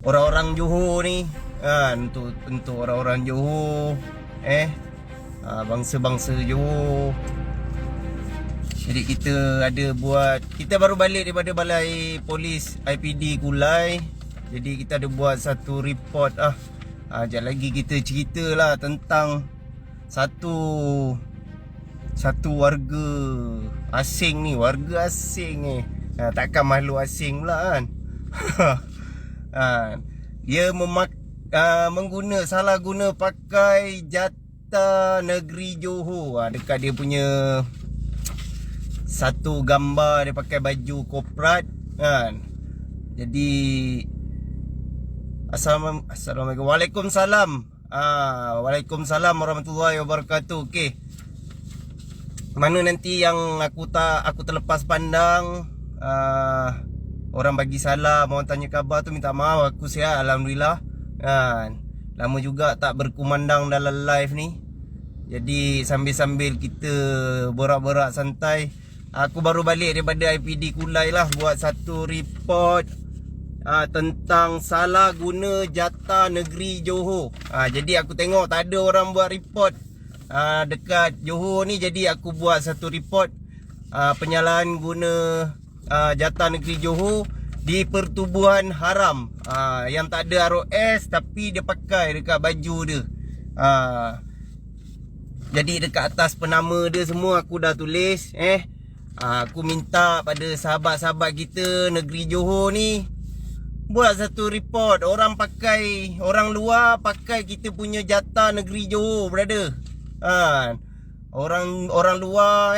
orang-orang Johor ni kan, untuk orang-orang Johor, bangsa-bangsa Johor. Jadi kita baru balik daripada balai polis IPD Kulai. Jadi kita ada buat satu report sekejap lagi kita ceritalah tentang satu warga asing ni. Takkan makhluk asing pula kan. Dia salah guna pakai jata negeri Johor. Dekat dia punya satu gambar dia pakai baju korporat kan. Jadi Assalamualaikum. Waalaikumsalam. Waalaikumsalam warahmatullahi wabarakatuh. Okey. Mana nanti yang aku terlepas pandang, orang bagi salam, orang tanya khabar tu, minta maaf. Aku sihat, alhamdulillah kan. Lama juga tak berkumandang dalam live ni. Jadi sambil-sambil kita borak-borak santai. Aku baru balik daripada IPD Kulai lah, buat satu report tentang salah guna jata negeri Johor. Jadi aku tengok tak ada orang buat report dekat Johor ni. Jadi aku buat satu report penyalahan guna jata negeri Johor di pertubuhan haram, yang tak ada ROS tapi dia pakai dekat baju dia. Jadi dekat atas penama dia semua aku dah tulis aku minta pada sahabat-sahabat kita negeri Johor ni buat satu report. Orang luar pakai kita punya jata negeri Johor, brother. Orang luar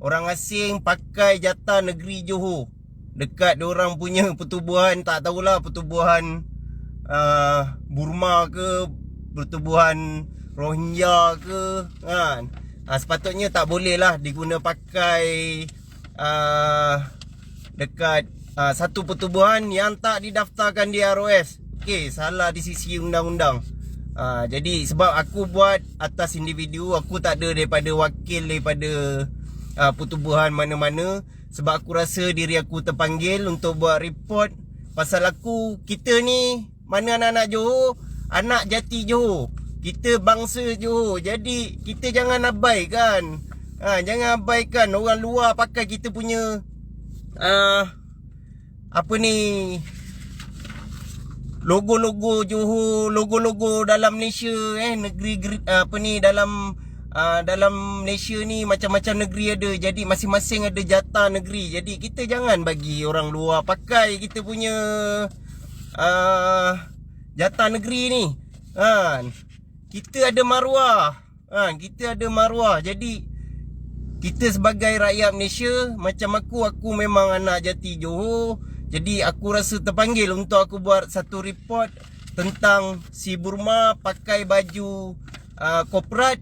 orang asing pakai jata negeri Johor dekat diorang punya pertubuhan, tak tahulah pertubuhan Burma ke, pertubuhan Rohingya ke kan. Sepatutnya tak boleh lah diguna pakai dekat satu pertubuhan yang tak didaftarkan di ROS. Okey, salah di sisi undang-undang. Jadi sebab aku buat atas individu, aku tak ada daripada wakil daripada pertubuhan mana-mana. Sebab aku rasa diri aku terpanggil untuk buat report pasal kita ni mana anak-anak Johor, anak jati Johor, kita bangsa Johor. Jadi kita jangan abaikan, jangan abaikan orang luar pakai kita punya logo-logo Johor, logo-logo dalam Malaysia, dalam Malaysia ni macam-macam negeri ada. Jadi masing-masing ada jata negeri. Jadi kita jangan bagi orang luar pakai kita punya jata negeri ni kan. Kita ada maruah. Jadi kita sebagai rakyat Malaysia, macam aku memang anak jati Johor. Jadi aku rasa terpanggil untuk aku buat satu report tentang si Burma pakai baju korporat,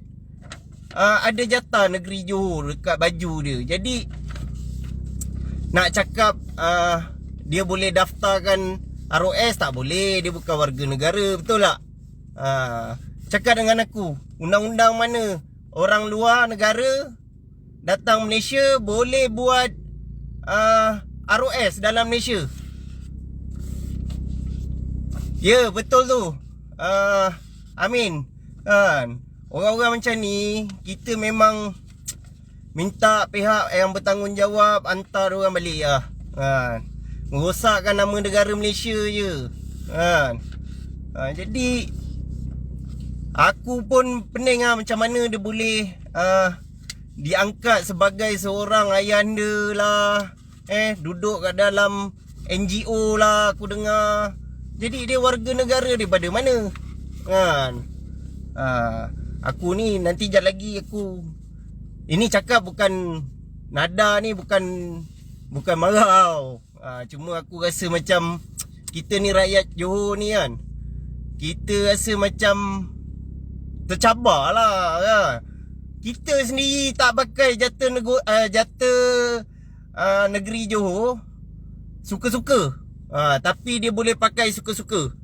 ada jata negeri Johor dekat baju dia. Jadi nak cakap dia boleh daftarkan ROS, tak boleh. Dia bukan warga negara, betul tak? Cakap dengan aku, undang-undang mana orang luar negara datang Malaysia boleh buat ROS dalam Malaysia? Ya, betul tu. Amin kan. Orang-orang macam ni kita memang minta pihak yang bertanggungjawab hantar orang balik kan. Merosakkan nama negara Malaysia je kan. Jadi aku pun pening macam mana dia boleh diangkat sebagai seorang ayahanda lah, duduk kat dalam NGO lah aku dengar. Jadi dia warga negara daripada mana kan? Aku ni nanti jap lagi ini cakap bukan nada ni, bukan marah. Cuma aku rasa macam kita ni rakyat Johor ni kan, kita rasa macam tercabar lah kan. Kita sendiri tak pakai jata negeri Johor suka-suka, tapi dia boleh pakai suka-suka.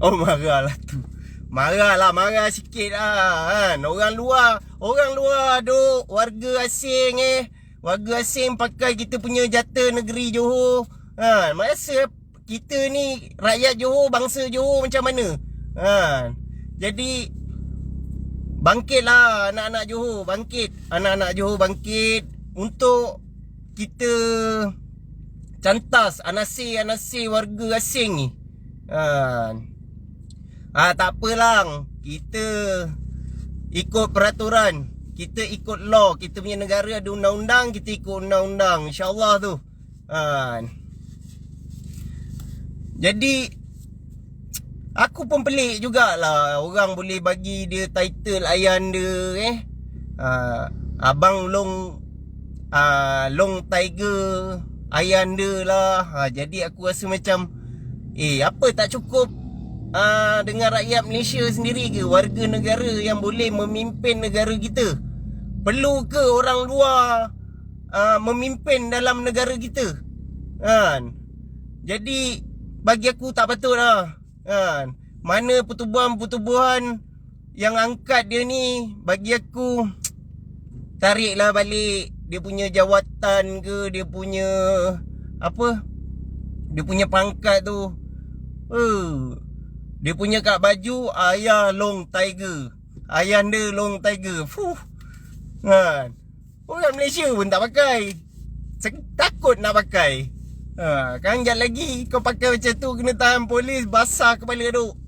Marah lah tu. Marah sikit kan. Orang luar duk, warga asing pakai kita punya jata negeri Johor Masa kita ni rakyat Johor, bangsa Johor macam mana? Jadi bangkitlah anak-anak Johor, bangkit. Anak-anak Johor bangkit untuk kita cantas anasir-anasir warga asing ni. Tak apalah, kita ikut peraturan, kita ikut law. Kita punya negara ada undang-undang, kita ikut undang-undang, insyaAllah tu. Jadi aku pun pelik jugalah orang boleh bagi dia title Ayan dia Abang Long Tiger Ayan dia lah. Jadi aku rasa macam apa tak cukup dengan rakyat Malaysia sendiri ke, warga negara yang boleh memimpin negara kita? Perlu ke orang luar memimpin dalam negara kita? Jadi bagi aku tak patut lah. Mana pertubuhan-pertubuhan yang angkat dia ni, bagi aku tariklah balik dia punya jawatan ke, dia punya dia punya pangkat tu. Dia punya kat baju Ayah Long Tiger, Ayan dia Long Tiger. Orang Malaysia pun tak pakai, takut nak pakai. Kan sekejap lagi kau pakai macam tu kena tahan polis, basah kepala duk.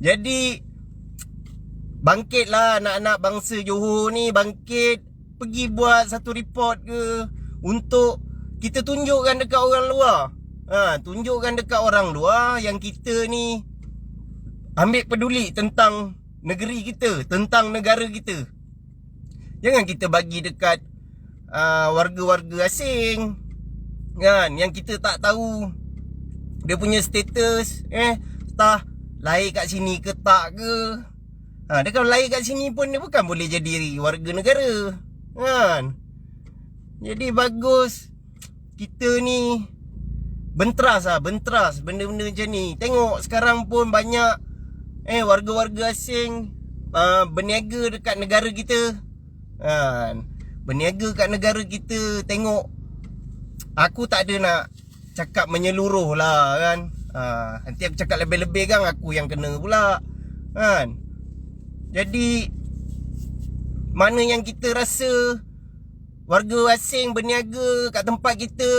Jadi bangkitlah anak-anak bangsa Johor ni, bangkit. Pergi buat satu report ke, untuk kita tunjukkan dekat orang luar. Tunjukkan dekat orang luar yang kita ni ambil peduli tentang negeri kita, tentang negara kita. Jangan kita bagi dekat warga-warga asing yang kita tak tahu dia punya status, tak lahir kat sini ke tak ke. Dia kalau lahir kat sini pun dia bukan boleh jadi warga negara. Jadi bagus kita ni bentras benda-benda macam ni. Tengok sekarang pun banyak warga-warga asing berniaga dekat negara kita. Berniaga kat negara kita. Tengok, aku tak ada nak cakap menyeluruh lah kan. Nanti aku cakap lebih-lebih kan aku yang kena pula kan. Jadi mana yang kita rasa warga asing berniaga kat tempat kita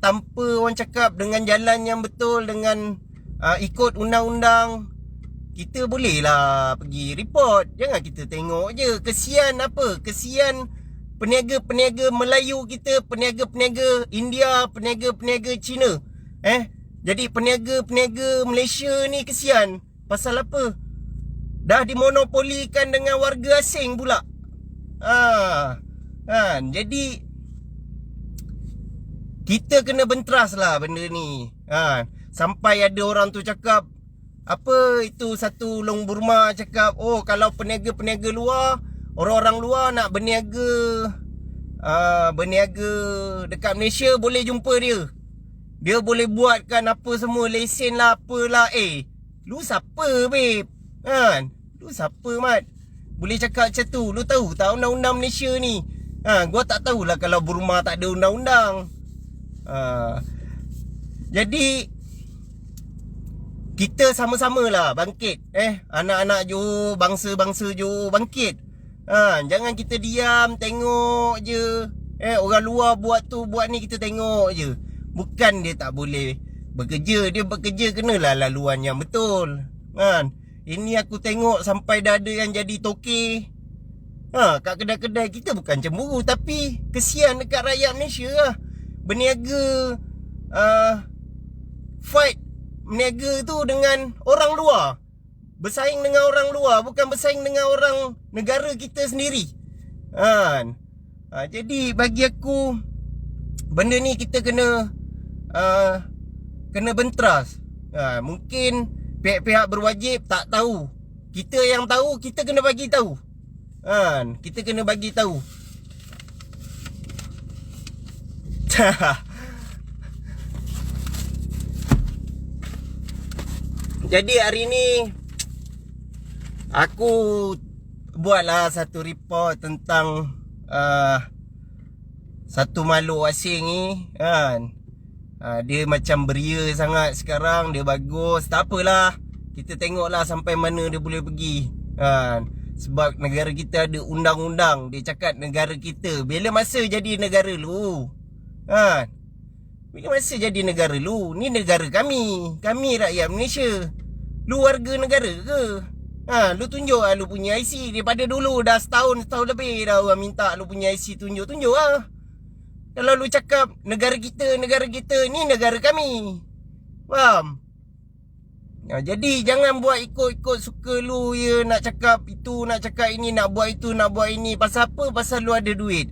tanpa orang cakap dengan jalan yang betul, dengan ikut undang-undang, kita boleh lah pergi report. Jangan kita tengok je. Kesian apa? Kesian peniaga-peniaga Melayu kita, peniaga-peniaga India, peniaga-peniaga Cina. Jadi peniaga-peniaga Malaysia ni kesian. Pasal apa? Dah dimonopolikan dengan warga asing pula. Jadi kita kena bentras lah benda ni. Sampai ada orang tu cakap, apa itu satu Long Burma cakap, kalau peniaga-peniaga luar, orang-orang luar nak berniaga dekat Malaysia, boleh jumpa dia. Dia boleh buatkan apa semua, lesen lah, apalah. Lu siapa babe? Lu siapa mat? Boleh cakap macam tu. Lu tahu tak undang-undang Malaysia ni? Gua tak tahulah kalau Burma tak ada undang-undang. Jadi kita sama-sama lah bangkit. Anak-anak Johor, bangsa-bangsa Johor bangkit. Jangan kita diam tengok je. Orang luar buat tu buat ni, kita tengok je. Bukan dia tak boleh bekerja, dia bekerja kenalah laluan yang betul kan. Ini aku tengok sampai dah ada yang jadi toke kat kedai-kedai. Kita bukan cemburu, tapi kesian dekat rakyat Malaysia lah. Berniaga fight berniaga tu dengan orang luar, bersaing dengan orang luar, bukan bersaing dengan orang negara kita sendiri kan. Jadi bagi aku benda ni kita kena bentras. Mungkin pihak-pihak berwajib tak tahu. Kita yang tahu, kita kena bagi tahu. Kita kena bagi tahu. Jadi hari ni aku buatlah satu report tentang satu makhluk asing ni kan. Dia macam beria sangat sekarang. Dia bagus. Tak apalah, kita tengoklah sampai mana dia boleh pergi kan. Sebab negara kita ada undang-undang. Dia cakap negara kita bila masa jadi negara lu kan. Bila masa jadi negara lu. Ni negara kami. Kami rakyat Malaysia. Lu warga negara ke? Lu tunjuk lah lu punya IC. Daripada dulu dah setahun lebih dah orang minta lu punya IC tunjuk lah. Kalau lu cakap negara kita, ni negara kami. Faham? Jadi jangan buat ikut-ikut suka lu ya. Nak cakap itu, nak cakap ini, nak buat itu, nak buat ini. Pasal apa? Pasal lu ada duit.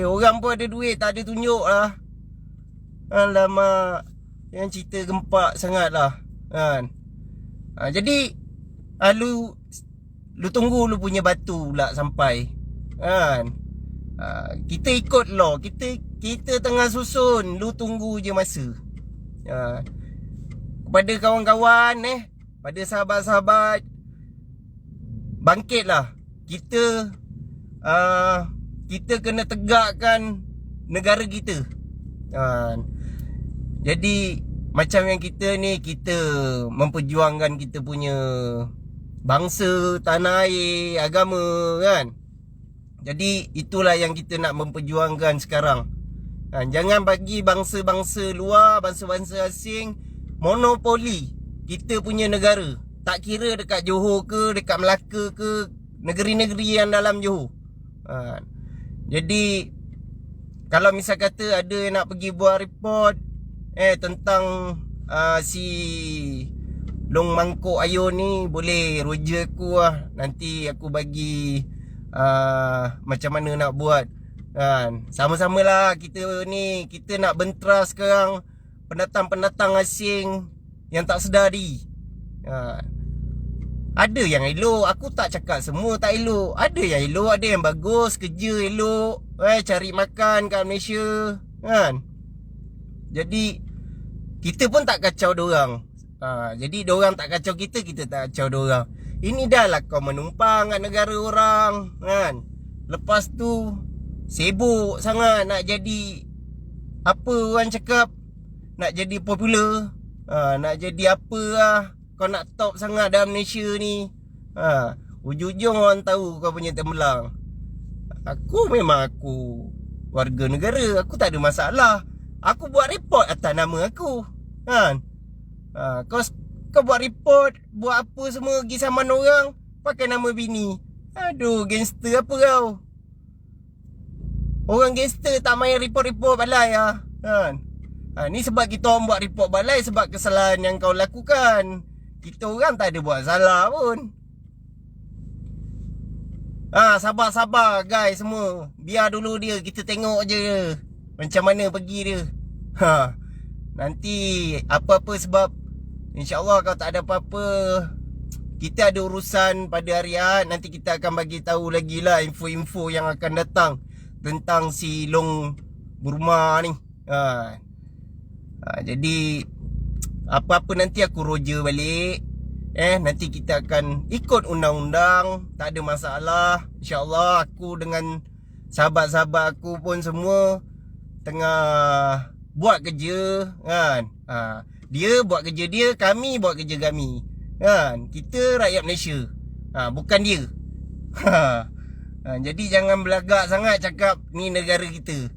Orang pun ada duit, tak ada tunjuk lah. Alamak, yang cerita gempak sangat lah kan. Jadi lu tunggu lu punya batu pula sampai kan. Kita ikut law. Kita tengah susun. Lu tunggu je masa. Kepada kawan-kawan pada sahabat-sahabat, bangkitlah. Kita kena tegakkan negara kita. Jadi macam yang kita ni, kita memperjuangkan kita punya bangsa, tanah air, agama kan. Jadi itulah yang kita nak memperjuangkan sekarang. Jangan bagi bangsa-bangsa luar, bangsa-bangsa asing monopoli kita punya negara. Tak kira dekat Johor ke, dekat Melaka ke, negeri-negeri yang dalam Johor. Jadi kalau misal kata ada yang nak pergi buat report tentang si Long Mangkok Ayun ni, boleh roja aku lah. Nanti aku bagi macam mana nak buat kan. Sama-sama lah kita ni. Kita nak bentras sekarang pendatang-pendatang asing yang tak sedar diri. Ada yang elok, aku tak cakap semua tak elok. Ada yang elok, ada yang bagus, kerja elok, cari makan kat Malaysia kan. Jadi kita pun tak kacau dorang. Jadi dorang tak kacau kita, kita tak kacau dorang. Ini dah lah kau menumpang kat negara orang kan. Lepas tu sibuk sangat nak jadi apa orang cakap, nak jadi popular, nak jadi apa lah. Kau nak top sangat dalam Malaysia ni. Ujung-ujung orang tahu kau punya tembelang. Aku warga negara, aku tak ada masalah. Aku buat report atas nama aku kan. Kau buat report, buat apa semua, pergi saman orang, pakai nama bini. Aduh, gangster apa kau? Orang gangster tak main report-report balai lah kan. Ni sebab kita orang buat report balai sebab kesalahan yang kau lakukan. Kita orang tak ada buat salah pun. Sabar-sabar guys semua. Biar dulu dia, kita tengok je macam mana pergi dia. Nanti apa-apa sebab InsyaAllah kalau tak ada apa-apa, kita ada urusan pada hari Ahad. Nanti kita akan bagi tahu lagi lah info-info yang akan datang tentang si Long Burma ni. Jadi apa-apa nanti aku roja balik. Nanti kita akan ikut undang-undang. Tak ada masalah. InsyaAllah aku dengan sahabat-sahabat aku pun semua tengah buat kerja kan. Dia buat kerja dia, kami buat kerja kami kan. Kita rakyat Malaysia, bukan dia. Jadi jangan belagak sangat cakap ni negara kita.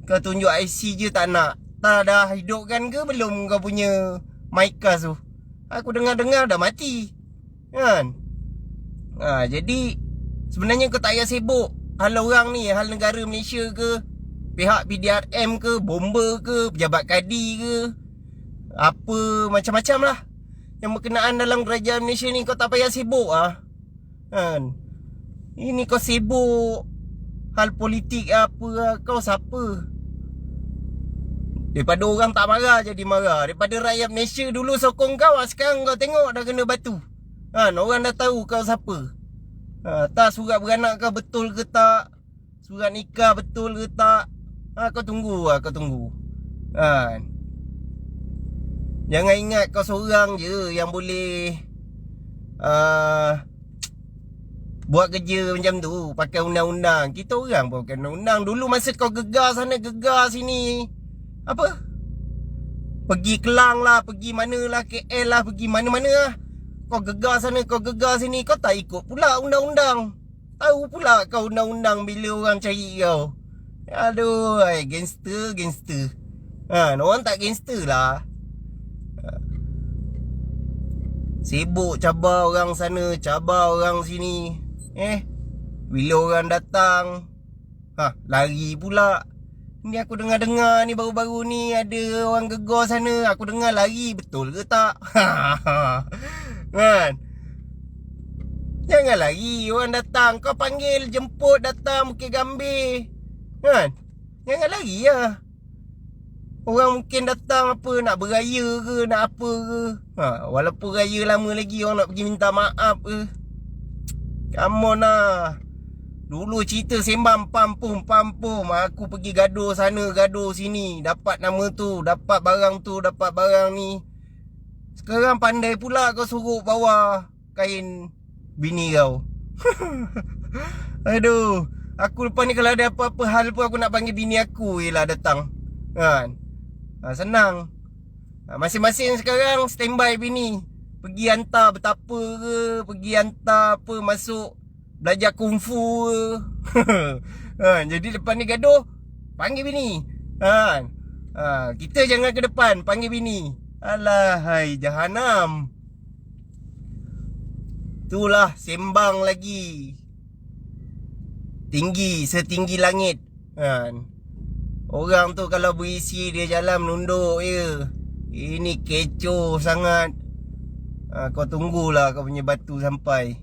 Kau tunjuk IC je tak nak. Tak dah hidupkan ke belum kau punya MyKas tu? Aku dengar-dengar dah mati kan. Jadi sebenarnya kau tak payah sibuk hal orang ni, hal negara Malaysia ke, pihak PDRM ke, bomba ke, pejabat kadi ke, apa macam-macam lah yang berkenaan dalam kerajaan Malaysia ni. Kau tak payah sibuk kan. Ini kau sibuk hal politik apa lah. Kau siapa? Daripada orang tak marah jadi marah. Daripada rakyat Malaysia dulu sokong kau, sekarang kau tengok dah kena batu kan. Orang dah tahu kau siapa. Tak surat beranak kau betul ke tak, surat nikah betul ke tak, kau tunggu kau tunggu kan. Jangan ingat kau seorang je yang boleh buat kerja macam tu, pakai undang-undang. Kita orang pun pakai undang-undang. Dulu masa kau gegar sana, gegar sini, apa? Pergi Kelang lah, pergi mana lah, KL lah, pergi mana-mana lah. Kau gegar sana, kau gegar sini, kau tak ikut pula undang-undang. Tahu pula kau undang-undang bila orang cari kau. Aduh, gangster. Orang tak gangster lah. Sibuk cabar orang sana, cabar orang sini. Bila orang datang, lari pula. Ni aku dengar-dengar ni baru-baru ni ada orang gegar sana. Aku dengar lari, betul ke tak? Kan? Jangan lari, orang datang. Kau panggil, jemput, datang Bukit Gambir. Kan? Jangan lari lah. Orang mungkin datang apa, nak beraya ke, nak apa ke. Walaupun raya lama lagi, orang nak pergi minta maaf ke. Come on lah. Dulu cerita sembang pampum. Aku pergi gaduh sana, gaduh sini. Dapat nama tu, dapat barang tu, dapat barang ni. Sekarang pandai pula kau suruh bawa kain bini kau. Aduh. Aku lepas ni kalau ada apa-apa hal pun aku nak panggil bini aku je lah datang. Kan? Senang. Masing-masing sekarang standby bini. Pergi hantar betapa ke, pergi hantar apa, masuk belajar kungfu ke. Jadi lepas ni gaduh, panggil bini. Kita jangan ke depan, panggil bini. Alah, hai jahanam. Itulah sembang lagi. Tinggi, setinggi langit. Orang tu kalau berisi dia jalan menunduk je. Ini kecoh sangat. Kau tunggulah kau punya batu sampai.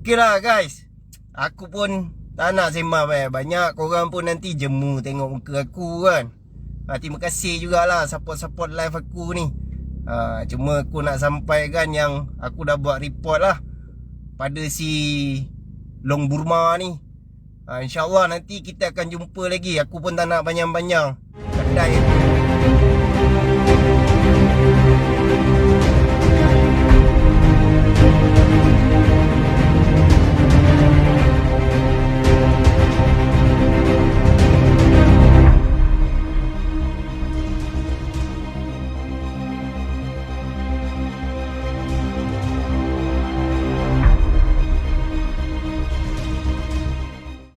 Okay lah guys, aku pun tak nak sembang banyak. Korang pun nanti jemu tengok muka aku kan. Terima kasih jugalah support live aku ni. Cuma aku nak sampaikan yang aku dah buat report lah pada si Long Burma ni. InsyaAllah nanti kita akan jumpa lagi. Aku pun tak nak panjang-panjang. Kedai aku